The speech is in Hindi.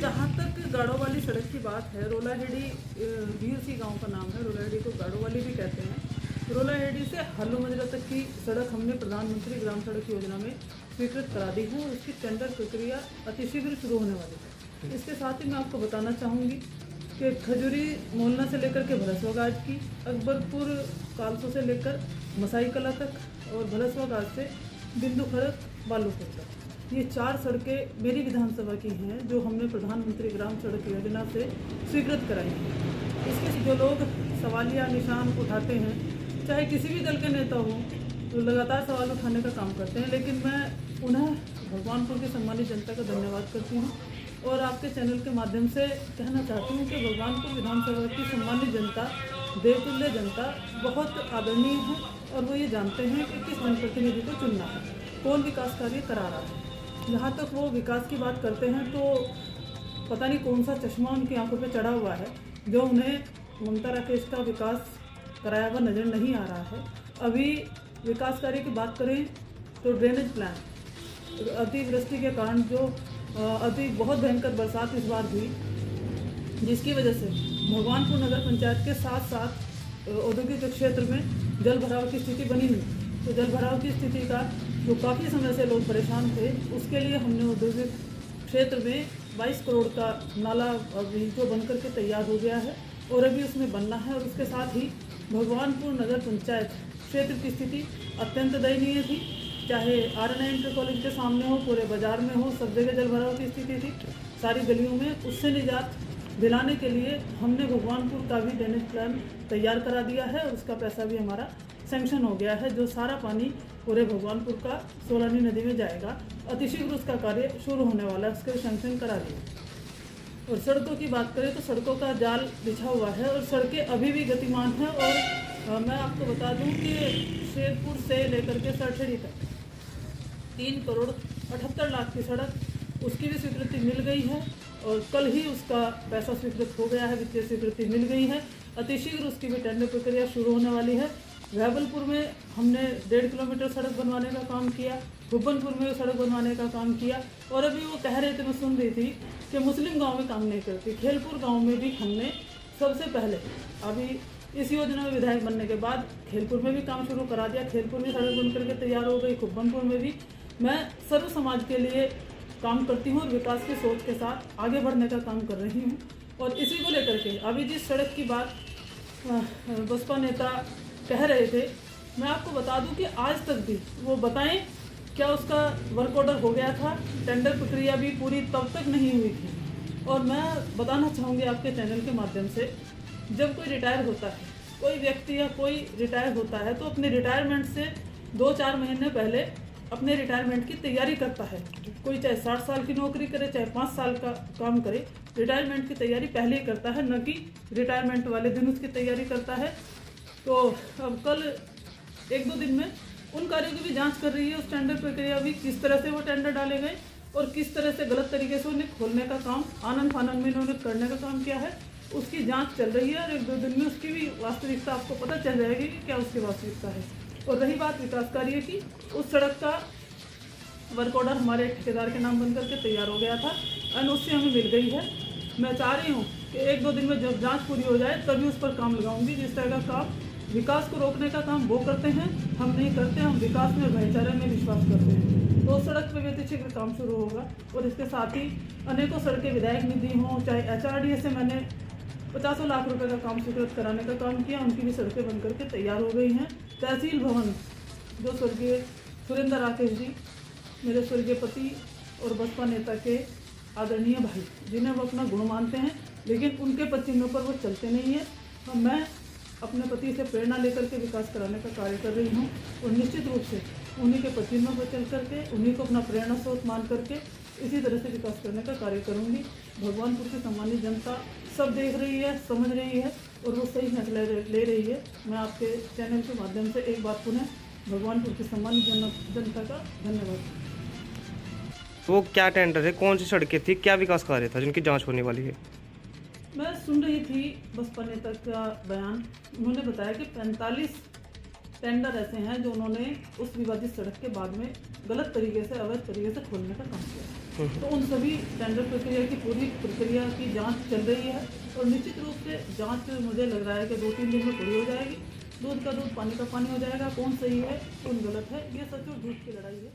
जहाँ तक गाड़ोवाली सड़क की बात है, रोलाहेड़ी भी उसी गांव का नाम है। रोलाहेड़ी को गाड़ोवाली भी कहते हैं। रोलाहेड़ी से हल्लू मंजरा तक की सड़क हमने प्रधानमंत्री ग्राम सड़क योजना में स्वीकृत करा दी है और उसकी टेंडर प्रक्रिया अतिशीघ्र शुरू होने वाली है। इसके साथ ही मैं आपको बताना चाहूँगी कि खजूरी मोहल्ला से लेकर के भलसवा गाज की, अकबरपुर कालसो से लेकर मसाई कला तक और भलसवा गाज से बिंदु खड़क बालूपुर तक, ये 4 सड़कें मेरी विधानसभा की हैं जो हमने प्रधानमंत्री ग्राम सड़क योजना से स्वीकृत कराई हैं। इसके जो लोग सवालिया निशान उठाते हैं, चाहे किसी भी दल के नेता हों, तो लगातार सवाल उठाने का काम करते हैं, लेकिन मैं उन्हें भगवानपुर की सम्मानित जनता का धन्यवाद करती हूँ और आपके चैनल के माध्यम से कहना चाहती हूँ कि भगवानपुर विधानसभा की सम्मानित जनता, देवतुल्य जनता बहुत आदरणीय है और वो ये जानते हैं कि किस जनप्रतिनिधि को चुनना है, कौन विकास कार्य करा रहा है। जहाँ तक वो विकास की बात करते हैं तो पता नहीं कौन सा चश्मा उनकी आंखों पे चढ़ा हुआ है जो उन्हें ममता राकेश का विकास कराया हुआ नज़र नहीं आ रहा है। अभी विकास कार्य की बात करें तो ड्रेनेज प्लान, अतिवृष्टि के कारण जो बहुत भयंकर बरसात इस बार हुई, जिसकी वजह से भगवानपुर नगर पंचायत के साथ साथ औद्योगिक क्षेत्र में जल भराव की स्थिति बनी हुई। तो जल भराव की स्थिति का जो काफ़ी समय से लोग परेशान थे, उसके लिए हमने औद्योगिक क्षेत्र में 22 करोड़ का नाला अभी जो बनकर के तैयार हो गया है और अभी उसमें बनना है। और उसके साथ ही भगवानपुर नगर पंचायत क्षेत्र की स्थिति अत्यंत दयनीय थी, चाहे RNI इंटर कॉलेज के सामने हो, पूरे बाजार में हो, सब जगह जल भराव की स्थिति थी सारी गलियों में। उससे निजात दिलाने के लिए हमने भगवानपुर का भी ड्रेनेज प्लान तैयार करा दिया है और उसका पैसा भी हमारा सैंक्शन हो गया है, जो सारा पानी पूरे भगवानपुर का सोलानी नदी में जाएगा। अतिशीघ्र उसका कार्य शुरू होने वाला है, उसके सैंक्शन करा दिए। और सड़कों की बात करें तो सड़कों का जाल बिछा हुआ है और सड़कें अभी भी गतिमान हैं। और मैं आपको बता दूं कि शेरपुर से लेकर के सरठेड़ी तक 3 करोड़ 78 लाख की सड़क, उसकी भी स्वीकृति मिल गई है और कल ही उसका पैसा स्वीकृत हो गया है, वित्तीय स्वीकृति मिल गई है। अतिशीघ्र उसकी भी टेंडर प्रक्रिया शुरू होने वाली है। वैबलपुर में हमने 1.5 किलोमीटर सड़क बनवाने का काम किया, भुब्बनपुर में सड़क बनवाने का काम किया और अभी वो कह रहे थे, मैं सुन रही थी कि मुस्लिम गांव में काम नहीं करती। खेलपुर गांव में भी हमने सबसे पहले अभी इस योजना में विधायक बनने के बाद खेलपुर में भी काम शुरू करा दिया। खेलपुर में सड़क बन करके तैयार हो गई, भुब्बनपुर में भी। मैं सर्व समाज के लिए काम करती हूँ और विकास की सोच के साथ आगे बढ़ने का काम कर रही हूँ। और इसी को लेकर के अभी जिस सड़क की बात बसपा नेता कह रहे थे, मैं आपको बता दूं कि आज तक भी वो बताएं क्या उसका वर्क ऑर्डर हो गया था, टेंडर प्रक्रिया भी पूरी तब तक नहीं हुई थी। और मैं बताना चाहूँगी आपके चैनल के माध्यम से, जब कोई रिटायर होता है, कोई व्यक्ति या कोई रिटायर होता है तो अपने रिटायरमेंट से 2-4 महीने पहले अपने रिटायरमेंट की तैयारी करता है। कोई चाहे 60 साल की नौकरी करे, चाहे 5 साल का काम करे, रिटायरमेंट की तैयारी पहले ही करता है, न कि रिटायरमेंट वाले दिन उसकी तैयारी करता है। तो अब कल 1-2 दिन में उन कार्यों की भी जांच कर रही है, उस टेंडर प्रक्रिया भी किस तरह से वो टेंडर डाले गए और किस तरह से गलत तरीके से उन्हें खोलने का काम, आनंद फानंद में इन्होंने करने का काम किया है, उसकी जांच चल रही है। और 1-2 दिन में उसकी भी वास्तविकता आपको पता चल जाएगी कि क्या उसकी वास्तविकता है। और रही बात विकास कार्य की, उस सड़क का वर्क ऑर्डर हमारे ठेकेदार के नाम बन करके तैयार हो गया था, एनओसी हमें मिल गई है। मैं चाह रही हूँ कि 1-2 दिन में जब जाँच पूरी हो जाए तभी उस पर काम लगाऊंगी। जिस तरह का काम विकास को रोकने का काम वो करते हैं, हम नहीं करते। हम विकास में, भाईचारे में विश्वास करते हैं। तो सड़क पर भी अतिशीघ्र काम शुरू होगा। और इसके साथ ही अनेकों सड़कें विधायक निधि हों, चाहे HRDA से मैंने 50 लाख रुपए का काम स्वीकृत कराने का काम किया, उनकी भी सड़कें बन करके तैयार हो गई हैं। तहसील भवन जो स्वर्गीय सुरेंद्र राकेश जी, मेरे स्वर्गीय पति और बसपा नेता के आदरणीय भाई, जिन्हें वो अपना गुण मानते हैं, लेकिन उनके पचिन्हों पर वो चलते नहीं है। मैं अपने पति से प्रेरणा लेकर के विकास कराने का कार्य कर रही हूँ और निश्चित रूप से उन्हीं के पचिन्हों पर चल करके, उन्हीं को अपना प्रेरणा स्रोत मान करके इसी तरह से विकास करने का कार्य करूँगी। भगवानपुर की सम्मानित जनता सब देख रही है, समझ रही है और वो सही फैसला ले रही है। मैं आपके चैनल के माध्यम से एक बात पुनः भगवानपुर की सम्मानित जनता का धन्यवाद। वो क्या टेंडर है, कौन सी सड़कें थी, क्या विकास कार्य था जिनकी जांच होने वाली है? मैं सुन रही थी बसपा नेता का बयान। उन्होंने बताया कि 45 टेंडर ऐसे हैं जो उन्होंने उस विवादित सड़क के बाद में गलत तरीके से, अवैध तरीके से खोलने का काम किया। तो उन सभी टेंडर प्रक्रिया की पूरी प्रक्रिया की जांच चल रही है और निश्चित रूप से जांच मुझे लग रहा है कि 2-3 दिन में पूरी हो जाएगी। दूध का दूध, पानी का पानी हो जाएगा। कौन सही है, कौन गलत है, ये सच और झूठ की लड़ाई है।